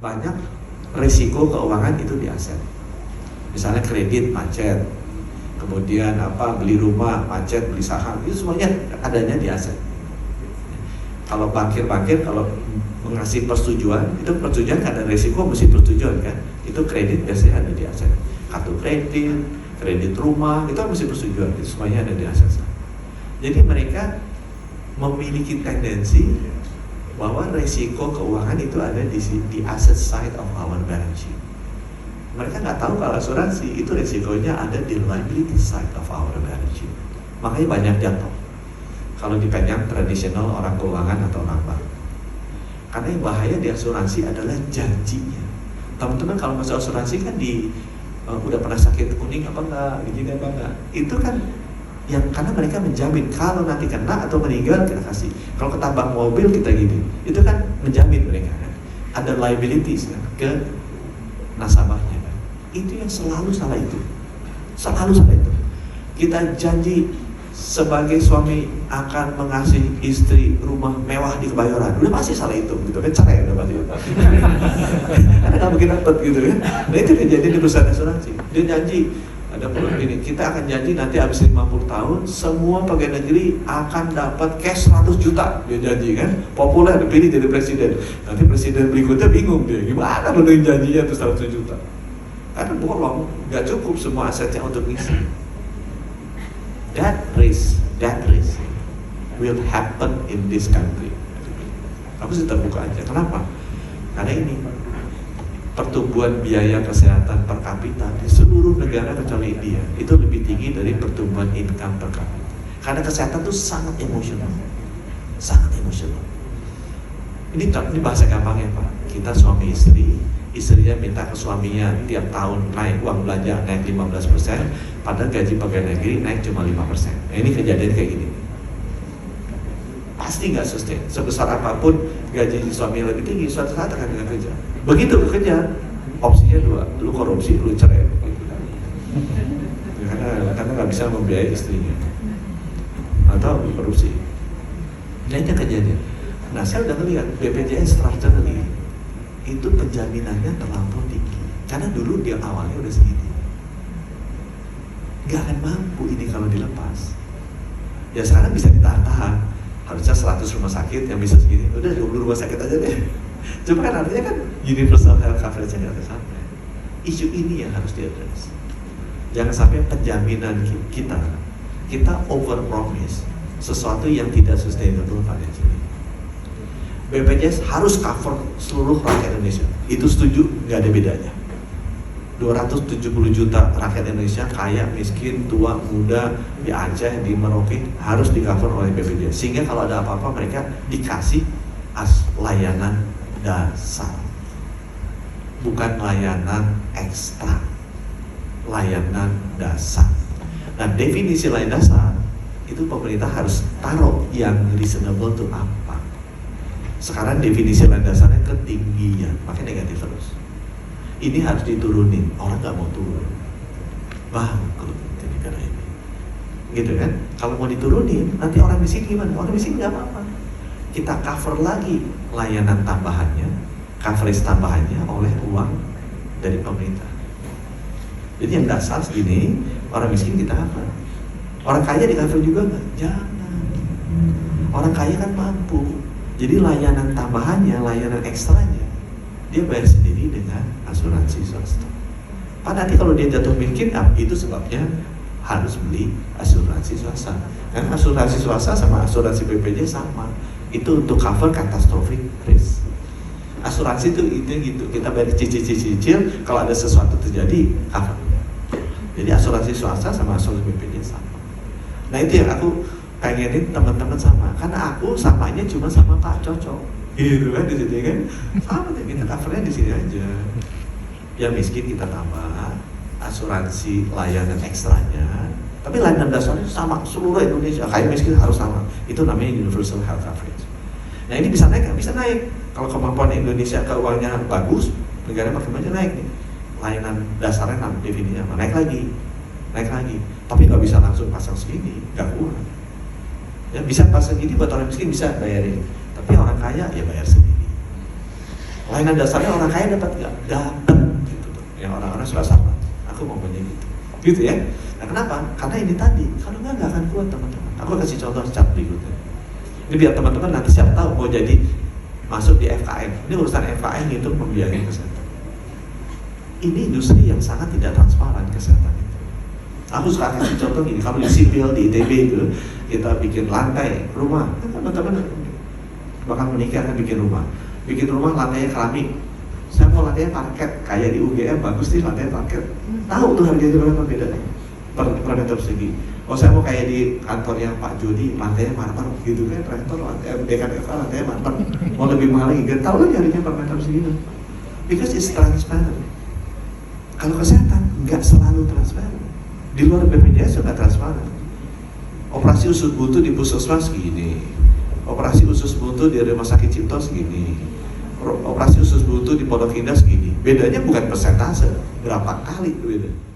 banyak risiko keuangan itu di aset. Misalnya kredit macet, kemudian beli rumah macet, beli saham, itu semuanya adanya di aset. Kalau bankir kalau mengasih persetujuan, itu persetujuan kan ada risiko mesti persetujuan kan. Itu kredit biasanya ada di aset. Kartu kredit rumah, itu mesti persetujuan, itu semuanya ada di aset. Jadi mereka memiliki tendensi bahwa risiko keuangan itu ada di asset side of our balance sheet. Mereka nggak tahu kalau asuransi itu risikonya ada di liability side of our balance sheet. Makanya banyak jatuh. Kalau dipegang tradisional orang keuangan atau orang bank. Karena yang bahaya di asuransi adalah janjinya. Teman-teman kalau masuk asuransi kan udah pernah sakit kuning apa enggak, gini apa enggak. Itu kan yang karena mereka menjamin kalau nanti kena atau meninggal kita kasih. Kalau ketabrak mobil kita gini, itu kan menjamin mereka kan. Ada liabilities kan ke nasabahnya kan. Itu yang selalu salah itu. Selalu salah itu. Kita janji sebagai suami akan mengasih istri rumah mewah di Kebayoran, udah pasti salah itu, gitu kan, cerai udah pasti. Karena nggak mungkin dapat gitu kan. Nah itu kejadian di perusahaan asuransi. Dia janji ada produk ini, kita akan janji nanti habis 50 tahun semua pegawai negeri akan dapat cash 100 juta. Dia janji kan, populer, dipilih jadi presiden. Nanti presiden berikutnya bingung dia, gimana benerin janjinya tuh 100 juta. Karena bohong, nggak cukup semua asetnya untuk ngisi. That risk will happen in this country. Aku sih terbuka aja. Kenapa? Karena ini pertumbuhan biaya kesehatan per kapita di seluruh negara kecuali India itu lebih tinggi dari pertumbuhan income per kapita. Karena kesehatan itu sangat emosional, sangat emosional. Ini bahasa gampangnya Pak. Kita suami istri, istrinya minta ke suaminya tiap tahun naik uang belanja naik 15%. Padahal gaji pegawai negeri naik cuma 5%. Nah, ini kejadian kayak gini. Pasti nggak sustain. Sebesar apapun gaji suami lebih tinggi, suatu saat akan nggak kerja. Begitu kerja, opsinya dua, lu korupsi, lu cerai. Karena nggak bisa membiayai istrinya, atau korupsi. Nah itu kejadian. Nah saya udah ngeliat BPJS structurally itu penjaminannya terlampau tinggi. Karena dulu dia awalnya udah segini. Gak akan mampu ini kalau dilepas. Ya sekarang bisa ditahan-tahan. Harusnya 100 rumah sakit yang bisa segini. Udah 20 rumah sakit aja deh. Cuma kan artinya kan universal health coverage-nya gak sampai. Isu ini yang harus diadres. Jangan sampai penjaminan kita over promise sesuatu yang tidak sustainable pada sini. BPJS harus cover seluruh rakyat Indonesia. Itu setuju, gak ada bedanya. 270 juta rakyat Indonesia, kaya, miskin, tua, muda, di Aceh, di Merauke harus di cover oleh BPJS. Sehingga kalau ada apa-apa mereka dikasih layanan dasar, bukan layanan ekstra, layanan dasar. Nah definisi layanan dasar itu pemerintah harus taruh yang reasonable itu apa. Sekarang definisi layanan dasarnya ketinggian, makanya negatif terus. Ini harus diturunin, orang nggak mau turun, bangkrut di negara ini, gitu kan? Kalau mau diturunin, nanti orang miskin gimana? Orang miskin nggak apa-apa. Kita cover lagi layanan tambahannya, coverage tambahannya oleh uang dari pemerintah. Jadi yang dasar segini, orang miskin kita cover. Orang kaya di cover juga nggak? Jangan. Orang kaya kan mampu. Jadi layanan tambahannya, layanan ekstranya, dia bayar sendiri dengan asuransi swasta. Pak nanti kalau dia jatuh miskin, itu sebabnya harus beli asuransi swasta. Karena asuransi swasta sama asuransi BPJS sama. Itu untuk cover catastrophic risk. Asuransi itu gitu, kita bayar cicil, kalau ada sesuatu terjadi cover. Jadi asuransi swasta sama asuransi BPJS sama. Nah itu yang aku pengenin teman-teman sama, karena aku samanya cuma sama Pak Cocok, gitu kan di sini kan, sama deh kita covernya di sini aja. Yang miskin kita tambah asuransi layanan ekstranya, tapi layanan dasarnya sama seluruh Indonesia, kaya miskin harus sama. Itu namanya universal health coverage. Nah ini bisa naik, bisa naik. Kalau kemampuan Indonesia keuangannya bagus, negara makin banyak naik nih. Layanan dasarnya definisinya naik lagi. Tapi nggak bisa langsung pasang segini, nggak kuat. Ya bisa pasang gini buat orang miskin bisa bayarin, tapi orang kaya ya bayar sendiri. Layanan dasarnya orang kaya dapat nggak? Dapat gitu. Yang orang-orang suka sama. Aku mau punya gitu. Gitu ya. Nah kenapa? Karena ini tadi, kalau nggak akan kuat teman-teman. Aku kasih contoh cap berikutnya. Ini biar teman-teman nanti siapa tahu mau jadi masuk di FKM. Ini urusan FKM itu membiayai kesehatan. Ini industri yang sangat tidak transparan kesehatan itu. Aku suka kasih contoh gini, kalau di sipil di ITB itu kita bikin lantai rumah, teman-teman bakal menikah kan bikin rumah lantainya keramik. Saya mau lantainya parket, kayak di UGM bagus nih lantainya parket. Tahu tuh harganya berapa bedanya per meter persegi. Oh saya mau kayak di kantornya Pak Jody lantainya marmer gitu kan, rektor DKTK lantainya marmer, mau lebih mahal lagi, gak tahu lagi harganya per meter segitu. Because it's transparent. Kalau kesehatan nggak selalu transparan. Di luar BPJS juga transparan. Operasi usus buntu di puskesmas segini, operasi usus buntu di rumah sakit Cipto segini, operasi usus buntu di Pondok Indah segini. Bedanya bukan persentase, berapa kali beda.